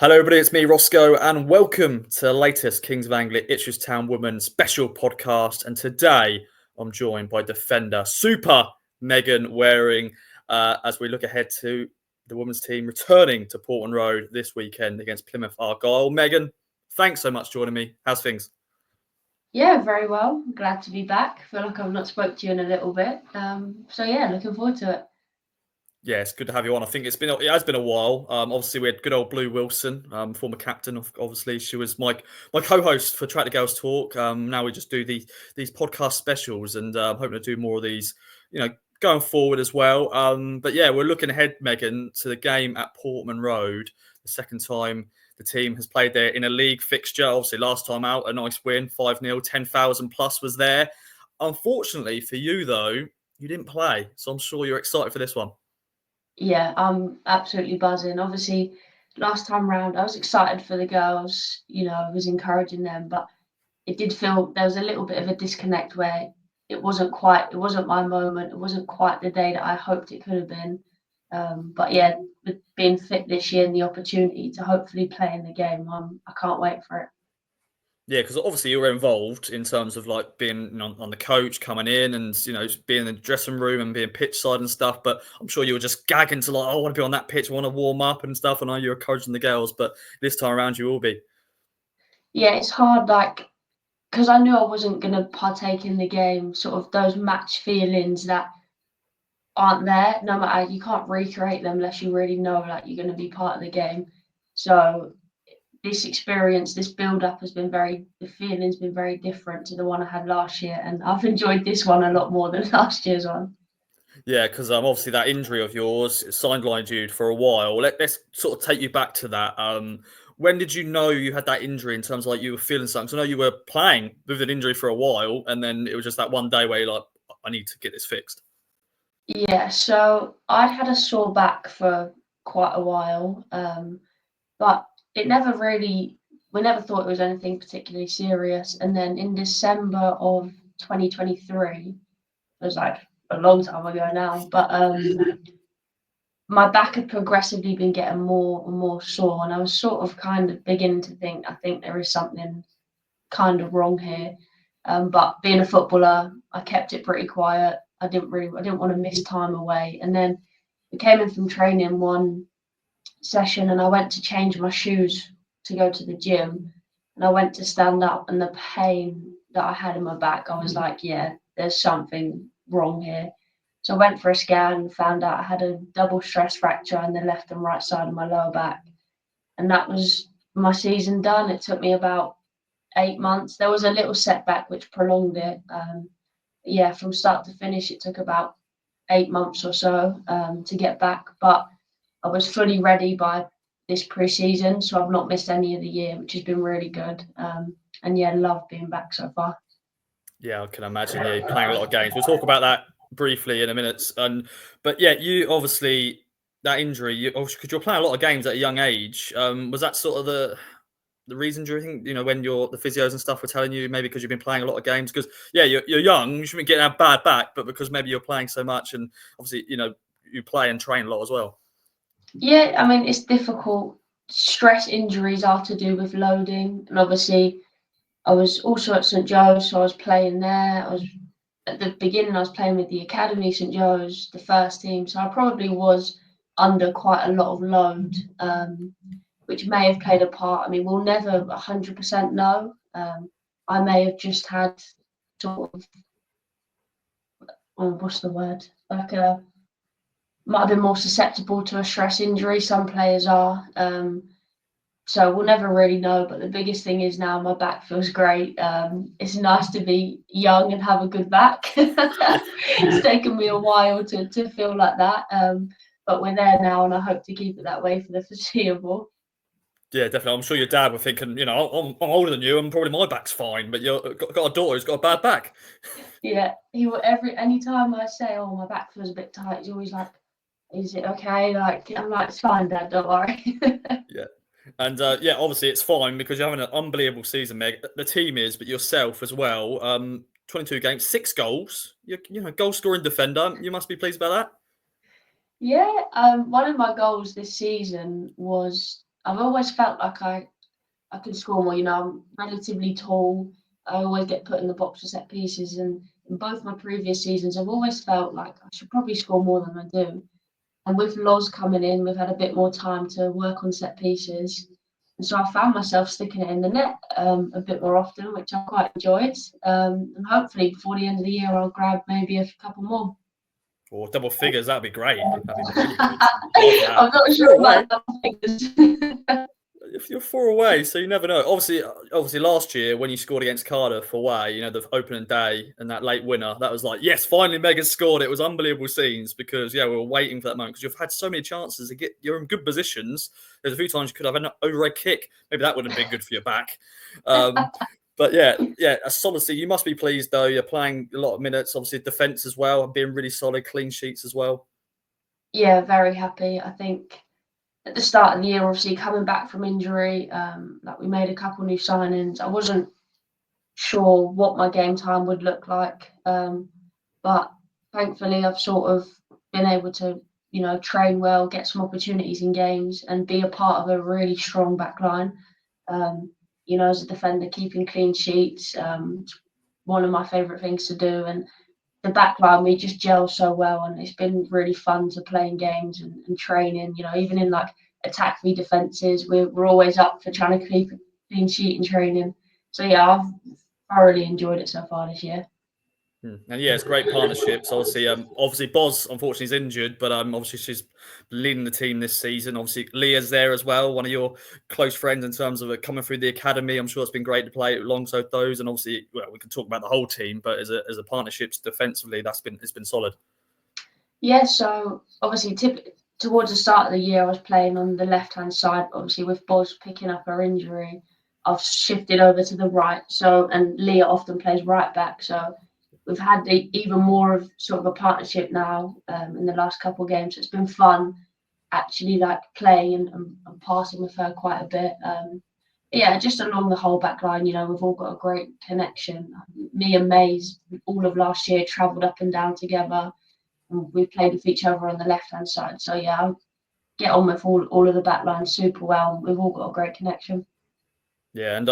Hello, everybody. It's me, Roscoe, and welcome to the latest Kings of Anglia Ipswich Town Women special podcast. And today I'm joined by defender Super Megan Waring as we look ahead to the women's team returning to Portman Road this weekend against Plymouth Argyle. Megan, thanks so much for joining me. How's things? Yeah, very well. Glad to be back. Feel like I've not spoke to you in a little bit. Looking forward to it. Yeah, it's good to have you on. I think it has been a while. Obviously, we had good old Blue Wilson, former captain. Obviously, she was my co-host for Track the Girls Talk. Now we just do these podcast specials, and I'm hoping to do more of these, going forward as well. But yeah, we're looking ahead, Megan, to the game at Portman Road. The second time the team has played there in a league fixture. Obviously, last time out, a nice win, 5-0, 10,000 plus was there. Unfortunately for you, though, you didn't play, so I'm sure you're excited for this one. Yeah, I'm absolutely buzzing. Obviously, last time round, I was excited for the girls. I was encouraging them, but it did feel there was a little bit of a disconnect where it wasn't my moment. It wasn't quite the day that I hoped it could have been. But yeah, with being fit this year and the opportunity to hopefully play in the game, I can't wait for it. Yeah, because obviously you were involved in terms of like being on the coach coming in and being in the dressing room and being pitch side and stuff. But I'm sure you were just gagging to I want to be on that pitch, I want to warm up and stuff. I know you're encouraging the girls, but this time around you will be. Yeah, it's hard, because I knew I wasn't going to partake in the game. Sort of those match feelings that aren't there. No matter, you can't recreate them unless you really know you're going to be part of the game. So this experience, this build-up the feeling's been very different to the one I had last year, and I've enjoyed this one a lot more than last year's one. Yeah, because obviously that injury of yours sidelined you for a while. Let's sort of take you back to that. When did you know you had that injury in terms of you were feeling something? 'Cause I know you were playing with an injury for a while, and then it was just that one day where you're like, I need to get this fixed. Yeah, so I'd had a sore back for quite a while, but we never thought it was anything particularly serious. And then in December of 2023, it was a long time ago now, but my back had progressively been getting more and more sore, and I was sort of kind of beginning to think, I think there is something kind of wrong here. But being a footballer, I kept it pretty quiet. I didn't want to miss time away. And then we came in from training one session, and I went to change my shoes to go to the gym, and I went to stand up, and the pain that I had in my back, I was like, yeah, there's something wrong here. So I went for a scan, found out I had a double stress fracture in the left and right side of my lower back, and that was my season done. It took me about 8 months. There was a little setback which prolonged it. From start to finish, it took about 8 months or so to get back, but I was fully ready by this pre-season, so I've not missed any of the year, which has been really good. Love being back so far. Yeah, I can imagine. Yeah, you're playing a lot of games. We'll talk about that briefly in a minute. But yeah, you obviously that injury, because you're playing a lot of games at a young age. Was that sort of the reason? Do you think when the physios and stuff were telling you maybe because you've been playing a lot of games? Because yeah, you're young, you shouldn't be getting a bad back, but because maybe you're playing so much and obviously you play and train a lot as well. Yeah, I mean it's difficult. Stress injuries are to do with loading, and obviously I was also at St Joe's, so I was playing there. At the beginning, I was playing with the academy, St Joe's, the first team, so I probably was under quite a lot of load, which may have played a part. I mean, we'll never 100% know. I may have just had sort of, what's the word? Might have been more susceptible to a stress injury. Some players are. So we'll never really know, but the biggest thing is now my back feels great. It's nice to be young and have a good back. It's taken me a while to feel like that, but we're there now, and I hope to keep it that way for the foreseeable. Yeah, definitely. I'm sure your dad were thinking, I'm older than you, and probably my back's fine, but you've got a daughter who's got a bad back. Yeah, anytime I say, "Oh, my back feels a bit tight," he's always like, "Is it okay?" I'm like, "It's fine, Dad. Don't worry." Yeah. And obviously it's fine because you're having an unbelievable season, Meg. The team is, but yourself as well. 22 games, 6 goals. Goal scoring defender. You must be pleased about that. Yeah, one of my goals this season was I've always felt like I could score more. I'm relatively tall. I always get put in the box for set pieces, and in both my previous seasons, I've always felt like I should probably score more than I do. And with Loz coming in, we've had a bit more time to work on set pieces. And so I found myself sticking it in the net a bit more often, which I quite enjoyed. And hopefully before the end of the year, I'll grab maybe a couple more. Or double figures, that'd be great. That'd be really good. Love that. I'm not sure about double figures. If you're 4 away, so you never know. Obviously, last year when you scored against Cardiff away, the opening day and that late winner, that was like, yes, finally Megan scored. It was unbelievable scenes because we were waiting for that moment because you've had so many chances to get. You're in good positions. There's a few times you could have an overhead kick. Maybe that would have been good for your back. But yeah, solidly, you must be pleased though. You're playing a lot of minutes, obviously defence as well, and being really solid, clean sheets as well. Yeah, very happy. I think at the start of the year, obviously coming back from injury, like we made a couple new signings. I wasn't sure what my game time would look like, but thankfully I've sort of been able to, train well, get some opportunities in games, and be a part of a really strong back line. As a defender, keeping clean sheets, one of my favourite things to do, and the back line, we just gel so well, and it's been really fun to play in games and training. Even in like attack v defences, we're always up for trying to keep a clean sheet in training. So yeah, I've thoroughly enjoyed it so far this year. And yeah, it's great partnerships. Obviously, Boz unfortunately is injured, but obviously she's leading the team this season. Obviously, Leah's there as well, one of your close friends in terms of coming through the academy. I'm sure it's been great to play alongside those. And obviously, we can talk about the whole team, but as a partnerships defensively, it's been solid. Yeah, so obviously, towards the start of the year, I was playing on the left-hand side. Obviously, with Boz picking up her injury, I've shifted over to the right. So, and Leah often plays right back. So we've had even more of sort of a partnership now in the last couple of games. It's been fun actually like playing and passing with her quite a bit. Yeah, just along the whole back line, we've all got a great connection. Me and Maze, all of last year, travelled up and down together. And we played with each other on the left-hand side. So yeah, I get on with all of the back line super well. We've all got a great connection. Yeah, and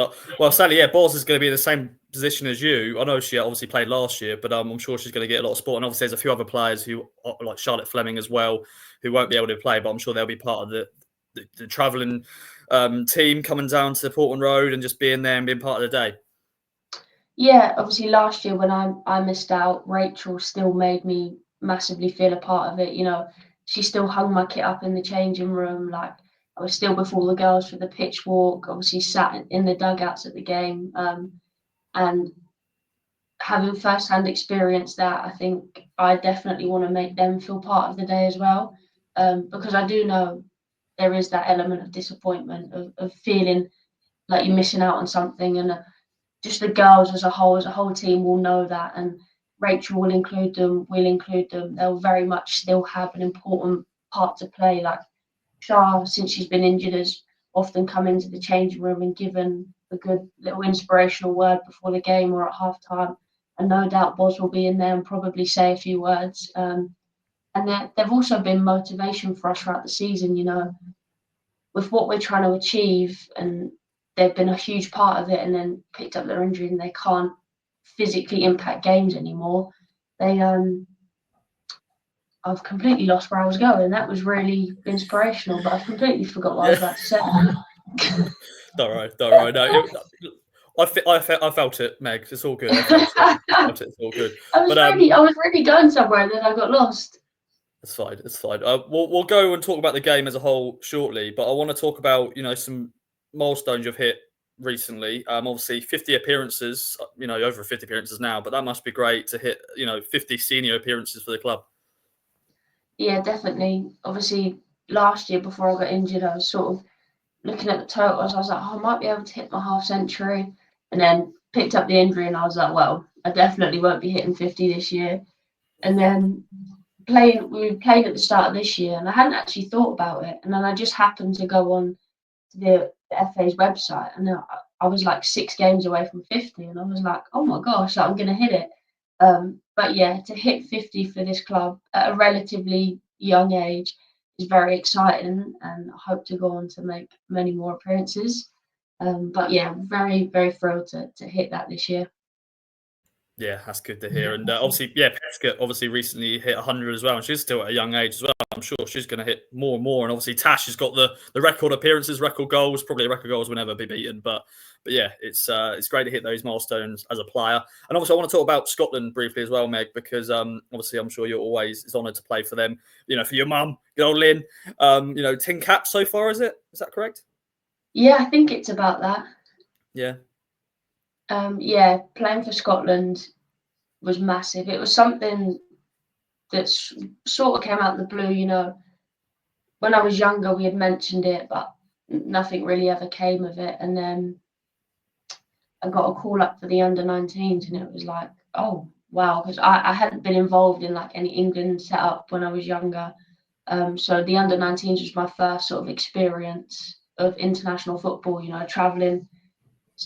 sadly, Boz is going to be in the same position as you. I know she obviously played last year, but I'm sure she's going to get a lot of sport. And obviously, there's a few other players who, like Charlotte Fleming as well, who won't be able to play, but I'm sure they'll be part of the travelling team coming down to Portman Road and just being there and being part of the day. Yeah, obviously last year when I missed out, Rachel still made me massively feel a part of it. She still hung my kit up in the changing room. Like I was still with all the girls for the pitch walk. Obviously sat in the dugouts at the game, and having first-hand experience that, I think I definitely want to make them feel part of the day as well, because I do know there is that element of disappointment of feeling like you're missing out on something, and just the girls as a whole team will know that, and Rachel will include them, we'll include them. They'll very much still have an important part to play. Like Shah, since she's been injured, has often come into the changing room and given a good little inspirational word before the game or at half time. And no doubt Boz will be in there and probably say a few words. And they've also been motivation for us throughout the season, with what we're trying to achieve, and they've been a huge part of it, and then picked up their injury and they can't physically impact games anymore. I've completely lost where I was going. That was really inspirational, but I've completely forgot what I was about to say. Don't worry. No, I felt it, Meg. It's all good. I felt it. It's all good. I was really going somewhere, and then I got lost. It's fine. We'll go and talk about the game as a whole shortly, but I want to talk about some milestones you've hit recently. Obviously 50 appearances. Over 50 appearances now, but that must be great to hit 50 senior appearances for the club. Yeah, definitely. Obviously, last year before I got injured, I was sort of looking at the totals. I was like, I might be able to hit my half century, and then picked up the injury, and I was like, well, I definitely won't be hitting 50 this year. And then we were playing at the start of this year, and I hadn't actually thought about it. And then I just happened to go on to the FA's website, and I was like 6 games away from 50, and I was like, oh my gosh, I'm going to hit it. But yeah, to hit 50 for this club at a relatively young age very exciting, and I hope to go on to make many more appearances. But yeah, very, very thrilled to hit that this year. Yeah, that's good to hear. And obviously, yeah, Pesca obviously recently hit 100 as well, and she's still at a young age as well. I'm sure she's going to hit more and more. And obviously, Tash has got the record appearances, record goals. Probably record goals will never be beaten. But yeah, it's great to hit those milestones as a player. And obviously, I want to talk about Scotland briefly as well, Meg, because obviously, I'm sure you're always is honoured to play for them. You know, for your mum, good old Lynn. 10 caps so far, is it? Is that correct? Yeah, I think it's about that. Yeah. Yeah, playing for Scotland was massive. It was something that sort of came out of the blue. When I was younger, we had mentioned it, but nothing really ever came of it. And then I got a call up for the under-19s, and it was like, oh wow, because I hadn't been involved in like any England setup when I was younger. So the under-19s was my first sort of experience of international football. Traveling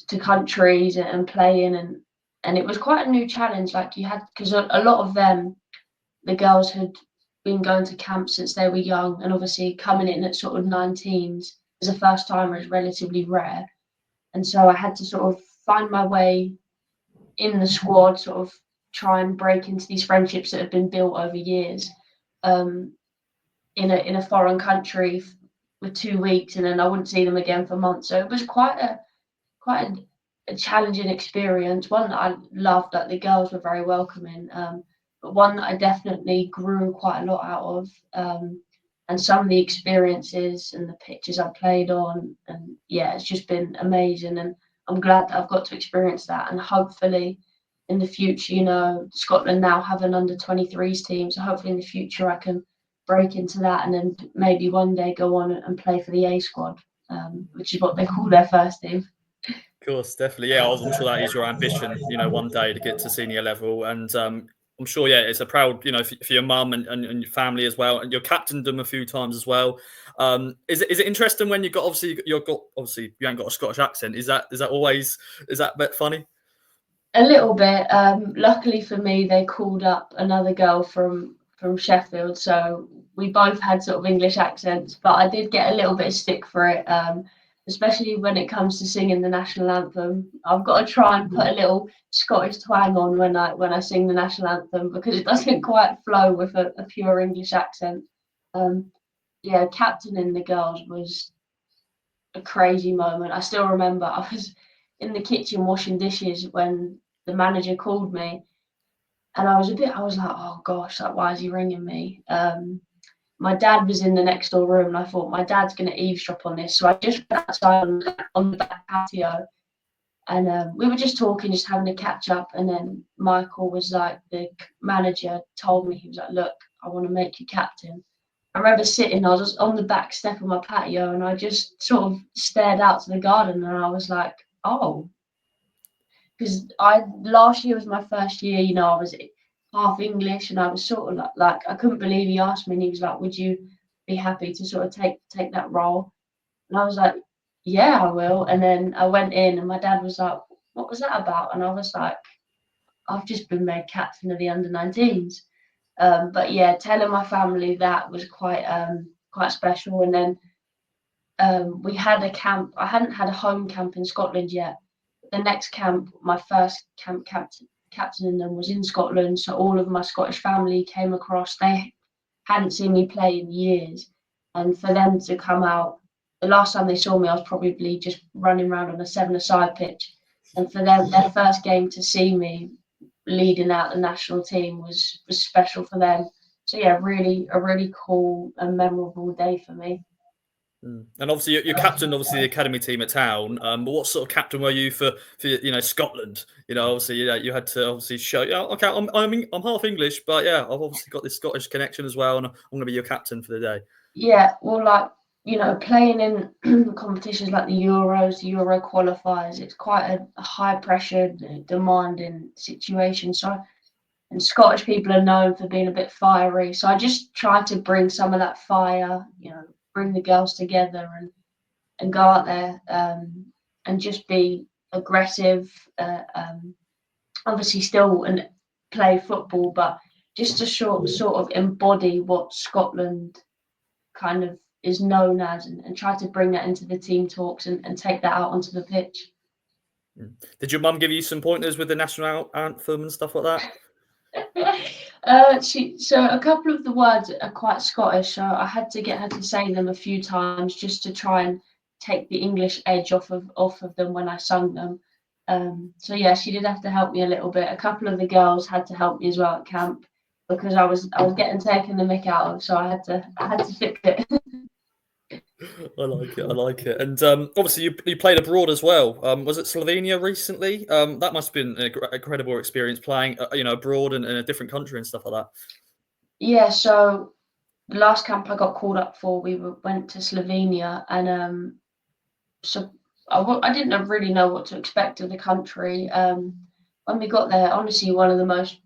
to countries and playing, and it was quite a new challenge. Like you had, because a lot of them, the girls had been going to camp since they were young, and obviously coming in at sort of 19s as a first timer is relatively rare. And so I had to sort of find my way in the squad, sort of try and break into these friendships that have been built over years, in a foreign country for 2 weeks, and then I wouldn't see them again for months. So it was quite a challenging experience. One that I loved, that the girls were very welcoming, but one that I definitely grew quite a lot out of. And some of the experiences and the pitches I played on, and yeah, it's just been amazing. And I'm glad that I've got to experience that. And hopefully, in the future, Scotland now have an under-23s team, so hopefully in the future I can break into that, and then maybe one day go on and play for the A squad, which is what they call their first team. Of course, definitely. Yeah, I'm sure that is your ambition, one day to get to senior level. And I'm sure, yeah, it's a proud, for your mum and your family as well. And you're captained them a few times as well. Is it interesting when obviously you ain't got a Scottish accent? Is that a bit funny? A little bit. Luckily for me, they called up another girl from Sheffield, so we both had sort of English accents. But I did get a little bit of stick for it, especially when it comes to singing the national anthem. I've got to try and put a little Scottish twang on when I sing the national anthem, because it doesn't quite flow with a pure English accent. Yeah, captaining the girls was a crazy moment. I still remember I was in the kitchen washing dishes when the manager called me, and I was like, oh gosh, like, why is he ringing me? My dad was in the next door room, and I thought my dad's going to eavesdrop on this. So I just went outside on the back patio, and we were just talking, just having a catch up. And then Michael was like, the manager told me, he was like, look, I want to make you captain. I remember sitting, I was just on the back step of my patio, and I just sort of stared out to the garden, and I was like, oh, because last year was my first year. I was half English, and I was sort of like I couldn't believe he asked me, and he was like, "Would you be happy to sort of take that role?" And I was like, "Yeah, I will." And then I went in, and my dad was like, "What was that about?" And I was like, "I've just been made captain of the under-19s." But yeah, telling my family that was quite special. And then we had a camp. I hadn't had a home camp in Scotland yet. The next camp, my first camp captaining them, was in Scotland. So all of my Scottish family came across. They hadn't seen me play in years. And for them to come out, the last time they saw me, I was probably just running around on a 7-a-side pitch. And for them, their first game to see me leading out the national team was special for them. So yeah, a really cool and memorable day for me. And obviously, you're captain, obviously the academy team at Town. But what sort of captain were you for Scotland? Obviously, you had to obviously show. Yeah, okay, I'm half English, but yeah, I've obviously got this Scottish connection as well, and I'm going to be your captain for the day. Yeah, well, like playing in competitions like the Euros, the Euro qualifiers, it's quite a high pressure, demanding situation. So, and Scottish people are known for being a bit fiery. So I just try to bring some of that fire, bring the girls together and go out there, and just be aggressive. Obviously, still and play football, but just to sort of embody what Scotland kind of is known as, and try to bring that into the team talks and take that out onto the pitch. Did your mum give you some pointers with the national anthem and stuff like that? So a couple of the words are quite Scottish, so I had to get her to say them a few times just to try and take the English edge off of them when I sung them. So yeah, she did have to help me a little bit. A couple of the girls had to help me as well at camp because I was getting taken the mick out of, so I had to fix it. I like it. I like it. And obviously, you played abroad as well. Was it Slovenia recently? That must have been an incredible experience playing, abroad in a different country and stuff like that. Yeah, so the last camp I got called up for, went to Slovenia, and so I didn't really know what to expect of the country. When we got there, honestly, one of the most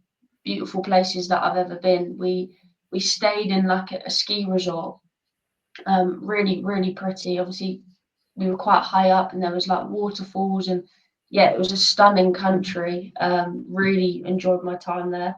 beautiful places that I've ever been. We stayed in like a ski resort. Really, really pretty. Obviously, we were quite high up, and there was like waterfalls, and yeah, it was a stunning country. Really enjoyed my time there.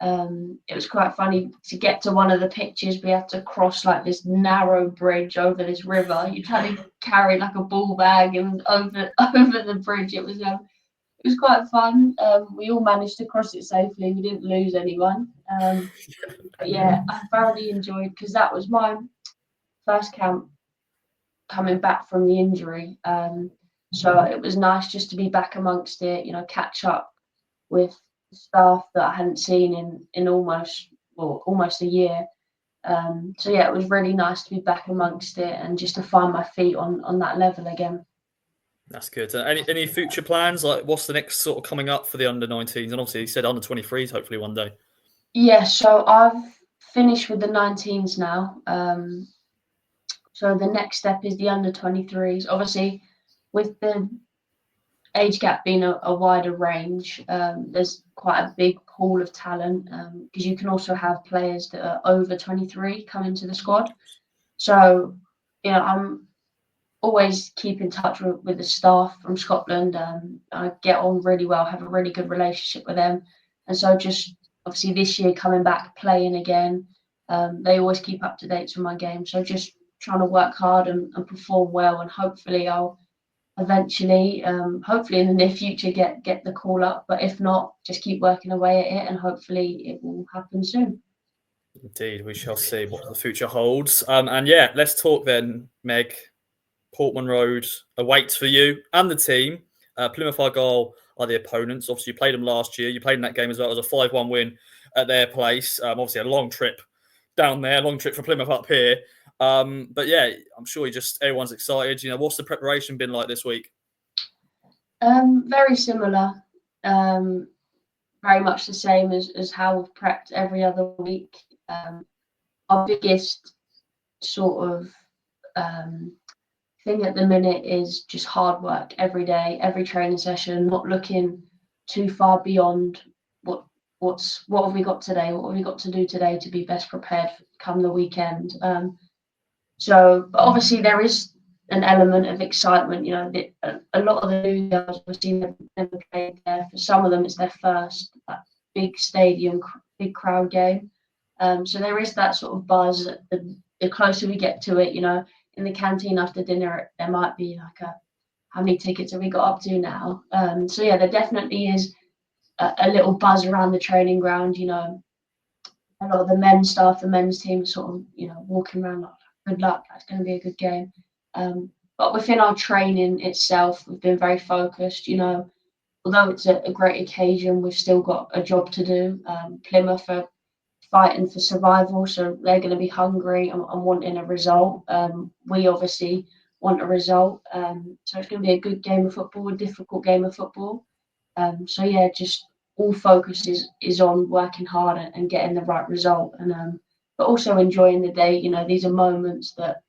It was quite funny to get to one of the pictures. We had to cross like this narrow bridge over this river. You had to carry like a ball bag and over the bridge. It was quite fun. We all managed to cross it safely. We didn't lose anyone. But yeah, I thoroughly enjoyed because that was my first camp coming back from the injury. So it was nice just to be back amongst it, catch up with staff that I hadn't seen in almost a year. So yeah, it was really nice to be back amongst it and just to find my feet on that level again. That's good. Any future plans? Like, what's the next sort of coming up for the under-19s? And obviously, you said under-23s, hopefully one day. Yeah, so I've finished with the 19s now. So the next step is the under-23s. Obviously, with the age gap being a wider range, there's quite a big pool of talent because you can also have players that are over 23 come into the squad. So, I'm always keep in touch with the staff from Scotland. I get on really well, have a really good relationship with them. And so just obviously this year coming back, playing again, they always keep up to date with my game. So just trying to work hard and perform well, and hopefully I'll eventually, hopefully in the near future, get the call up. But if not, just keep working away at it, and hopefully it will happen soon. Indeed, we shall see what the future holds. And yeah, let's talk then, Meg. Portman Road awaits for you and the team. Plymouth Argyle are the opponents. Obviously, you played them last year. You played in that game as well. It was a 5-1 win at their place. Obviously, a long trip down there, a long trip for Plymouth up here. But yeah, I'm sure everyone's excited. What's the preparation been like this week? Very similar. Very much the same as how we've prepped every other week. Our biggest sort of thing at the minute is just hard work every day, every training session, not looking too far beyond what have we got today, what have we got to do today to be best prepared come the weekend. But obviously there is an element of excitement. A lot of the new girls obviously never played there. For some of them, it's their first big stadium, big crowd game. So there is that sort of buzz. The closer we get to it, in the canteen after dinner, there might be like how many tickets have we got up to now? So yeah, there definitely is a little buzz around the training ground. A lot of the men's staff, the men's team, sort of walking around like, good luck, that's going to be a good game. But within our training itself, we've been very focused. Although it's a great occasion, we've still got a job to do. Plymouth are fighting for survival, so they're going to be hungry and wanting a result. We obviously want a result, so it's going to be a good game of football, a difficult game of football. So yeah, just all focus is on working hard and getting the right result, and but also enjoying the day. These are moments that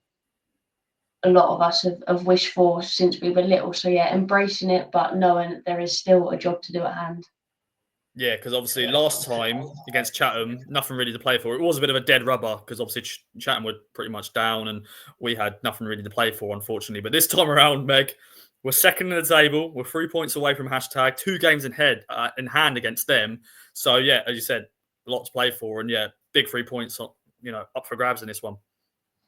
a lot of us have wished for since we were little. So yeah, embracing it, but knowing that there is still a job to do at hand. Yeah, because obviously last time against Chatham, nothing really to play for. It was a bit of a dead rubber because obviously Chatham were pretty much down and we had nothing really to play for, unfortunately. But this time around, Meg, we're second in the table. We're 3 points away from hashtag, 2 games in hand against them. So yeah, as you said, a lot to play for, and yeah, big 3 points, up for grabs in this one.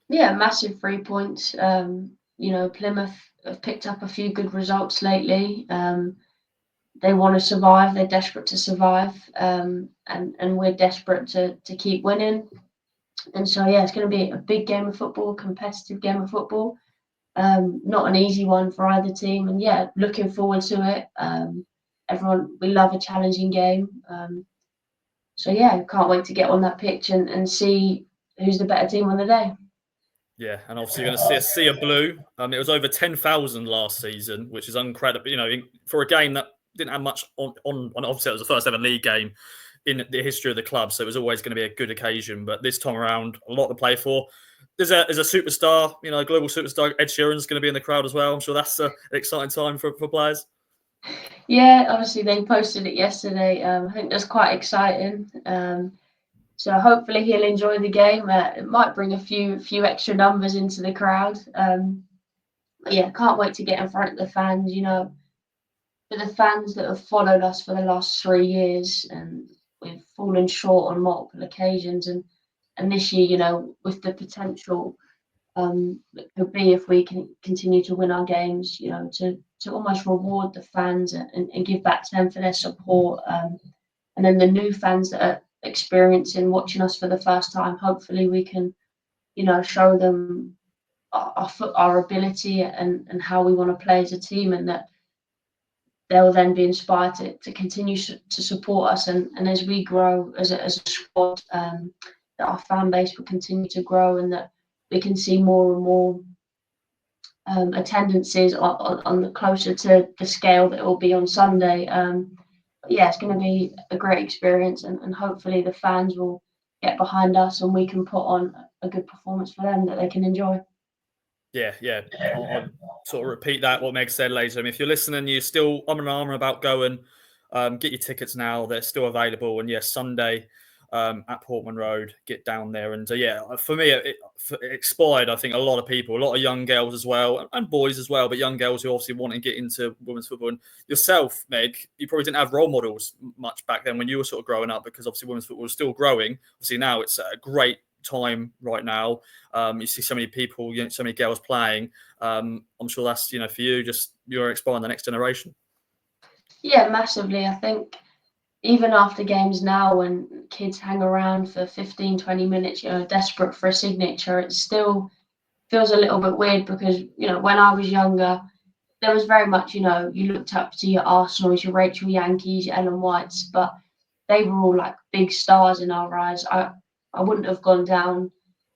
Yeah, massive 3 points. Plymouth have picked up a few good results lately. They want to survive. They're desperate to survive, and we're desperate to keep winning. And so, yeah, it's going to be a big game of football, a competitive game of football. Not an easy one for either team. And yeah, looking forward to it. We love a challenging game. So yeah, can't wait to get on that pitch and see who's the better team on the day. Yeah, and obviously you're going to see a sea of blue. It was over 10,000 last season, which is incredible. For a game that didn't have much on. Obviously, it was the first ever league game in the history of the club, so it was always going to be a good occasion. But this time around, a lot to play for. There's a superstar, a global superstar. Ed Sheeran's going to be in the crowd as well. I'm sure that's an exciting time for players. Yeah, obviously they posted it yesterday. I think that's quite exciting. So hopefully he'll enjoy the game. It might bring a few extra numbers into the crowd. But yeah, can't wait to get in front of the fans. For the fans that have followed us for the last 3 years, and we've fallen short on multiple occasions, and this year, with the potential that could be if we can continue to win our games, to almost reward the fans and give back to them for their support. And then the new fans that are experiencing watching us for the first time, hopefully we can, show them our ability and how we want to play as a team, and that they'll then be inspired to continue to support us. And as we grow as a squad, that our fan base will continue to grow, and that we can see more and more attendances on the closer to the scale that it will be on Sunday. Yeah, it's going to be a great experience, and hopefully the fans will get behind us and we can put on a good performance for them that they can enjoy. Yeah. I'll sort of repeat that what Meg said later. If you're listening, you're still and armour about going, get your tickets now. They're still available. And yes, Sunday at Portman Road, get down there. And for me, it inspired, I think, a lot of people, a lot of young girls as well, and boys as well, but young girls who obviously want to get into women's football. And yourself, Meg, you probably didn't have role models much back then when you were sort of growing up, because obviously women's football was still growing. Obviously now it's a great time right now. You see so many people, so many girls playing. I'm sure that's, for you, just you're inspiring the next generation. Yeah, massively. I think even after games now, when kids hang around for 15, 20 minutes, desperate for a signature, it still feels a little bit weird because, when I was younger, there was very much, you looked up to your Arsenals, your Rachel Yankees, your Ellen Whites, but they were all like big stars in our eyes. I wouldn't have gone down,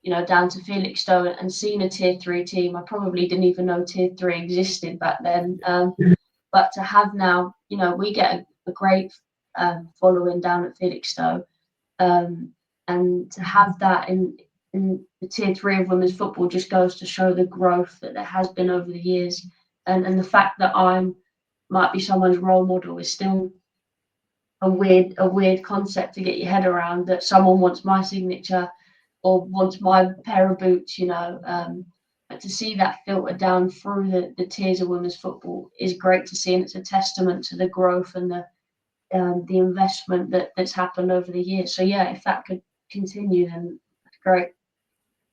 down to Felixstowe and seen a tier 3 team. I probably didn't even know tier 3 existed back then. But to have now, we get a great following down at Felixstowe, and to have that in the tier 3 of women's football just goes to show the growth that there has been over the years, and the fact that I might be someone's role model is still a weird concept to get your head around, that someone wants my signature or wants my pair of boots, but to see that filter down through the tiers of women's football is great to see, and it's a testament to the growth and the investment that's happened over the years. So yeah, if that could continue, then that's great.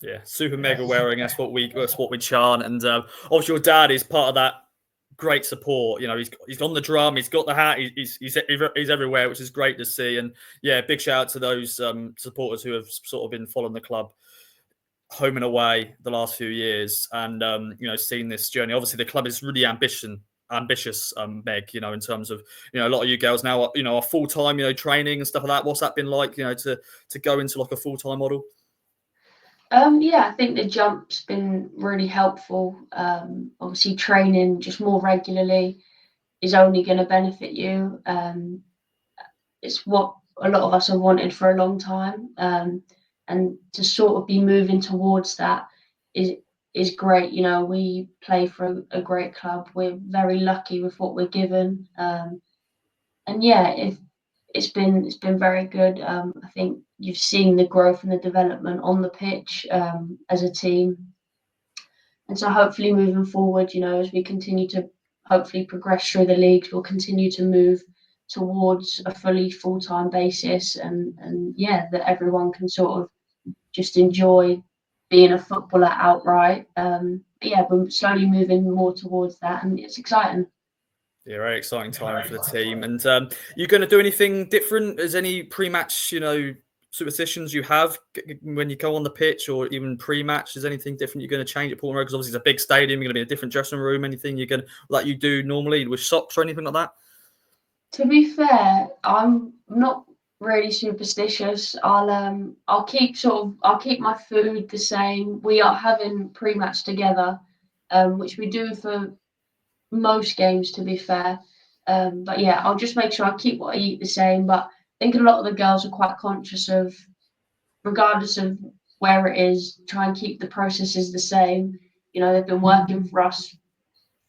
Yeah, super mega wearing. That's what we chant. And obviously, your dad is part of that great support. He's on the drum. He's got the hat. He's everywhere, which is great to see. And yeah, big shout out to those supporters who have sort of been following the club home and away the last few years, and seen this journey. Obviously, the club is really ambitious, Meg, in terms of, a lot of you girls now are full time, training and stuff like that. What's that been like, to go into like a full time model? Yeah, I think the jump's been really helpful. Obviously, training just more regularly is only going to benefit you. It's what a lot of us have wanted for a long time, and to sort of be moving towards that is great. We play for a great club. We're very lucky with what we're given, and yeah, it's been very good. I think you've seen the growth and the development on the pitch as a team, and so hopefully moving forward, as we continue to hopefully progress through the leagues, we'll continue to move towards a fully full-time basis, and yeah, that everyone can sort of just enjoy being a footballer outright. But yeah, we're slowly moving more towards that, and it's exciting. Yeah, very exciting time for the team. And you're going to do anything different? Is any pre-match, superstitions you have when you go on the pitch, or even pre-match? Is anything different you're going to change at Portman Road? Because obviously it's a big stadium. You're going to be in a different dressing room. Anything you're going to, like you do normally with socks or anything like that? To be fair, I'm not really superstitious. I'll keep my food the same. We are having pre-match together, which we do for most games, to be fair. But yeah, I'll just make sure I keep what I eat the same. But I think a lot of the girls are quite conscious of, regardless of where it is, try and keep the processes the same. They've been working for us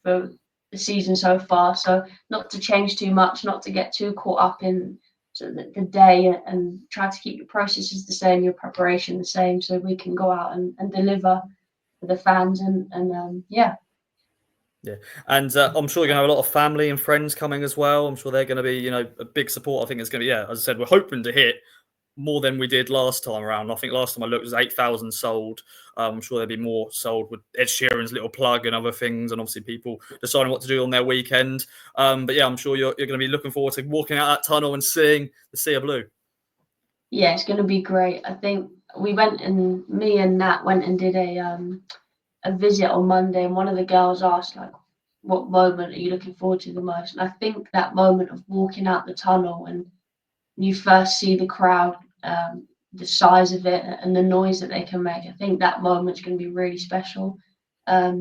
for the season so far, so not to change too much, not to get too caught up in sort of the day, and try to keep your processes the same, your preparation the same, so we can go out and deliver for the fans and yeah. Yeah, and I'm sure you're going to have a lot of family and friends coming as well. I'm sure they're going to be, a big support. I think it's going to be, yeah, as I said, we're hoping to hit more than we did last time around. I think last time I looked, it was 8,000 sold. I'm sure there'll be more sold with Ed Sheeran's little plug and other things, and obviously people deciding what to do on their weekend. But yeah, I'm sure you're going to be looking forward to walking out that tunnel and seeing the sea of blue. Yeah, it's going to be great. I think me and Nat went and did a visit on Monday, and one of the girls asked, like, what moment are you looking forward to the most? And I think that moment of walking out the tunnel and you first see the crowd, the size of it and the noise that they can make, I think that moment's going to be really special. But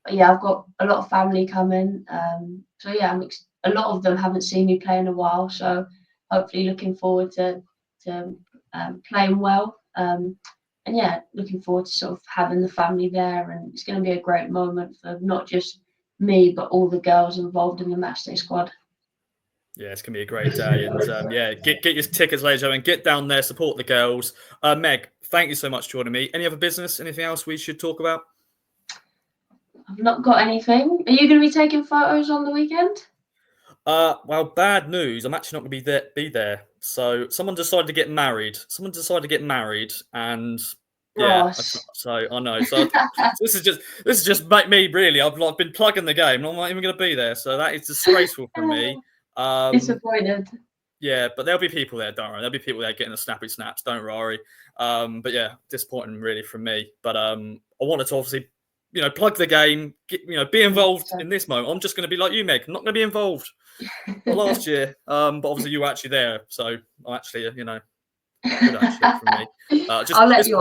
yeah, I've got a lot of family coming. So yeah, a lot of them haven't seen me play in a while, so hopefully looking forward to playing well. And yeah, looking forward to sort of having the family there, and it's going to be a great moment for not just me but all the girls involved in the matchday squad. Yeah, it's going to be a great day. And yeah, get your tickets, ladies and gentlemen. Get down there, support the girls. Meg, thank you so much for joining me. Any other business? Anything else we should talk about? I've not got anything. Are you going to be taking photos on the weekend? Well, bad news. I'm actually not going to be there. So someone decided to get married. And yeah, Ross. so I know. So this is just me really. I've been plugging the game. I'm not even going to be there. So that is disgraceful for me. Disappointed. Yeah, but there'll be people there. Don't worry. There'll be people there getting the snappy snaps. Don't worry. But yeah, disappointing really from me. But I wanted to obviously, plug the game. Be involved in this moment. I'm just going to be like you, Meg. I'm not going to be involved. Not last year. But obviously you were actually there, so I'm actually, good actually from me. I'll let you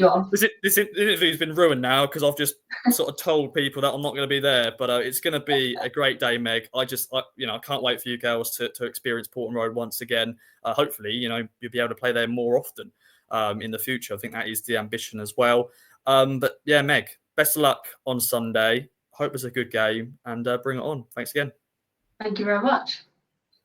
off. This interview's been ruined now because I've just sort of told people that I'm not going to be there. But it's going to be a great day, Meg. I can't wait for you girls to experience Portman Road once again. Hopefully, you'll be able to play there more often in the future. I think that is the ambition as well. But yeah, Meg, best of luck on Sunday. Hope it's a good game and bring it on. Thanks again. Thank you very much.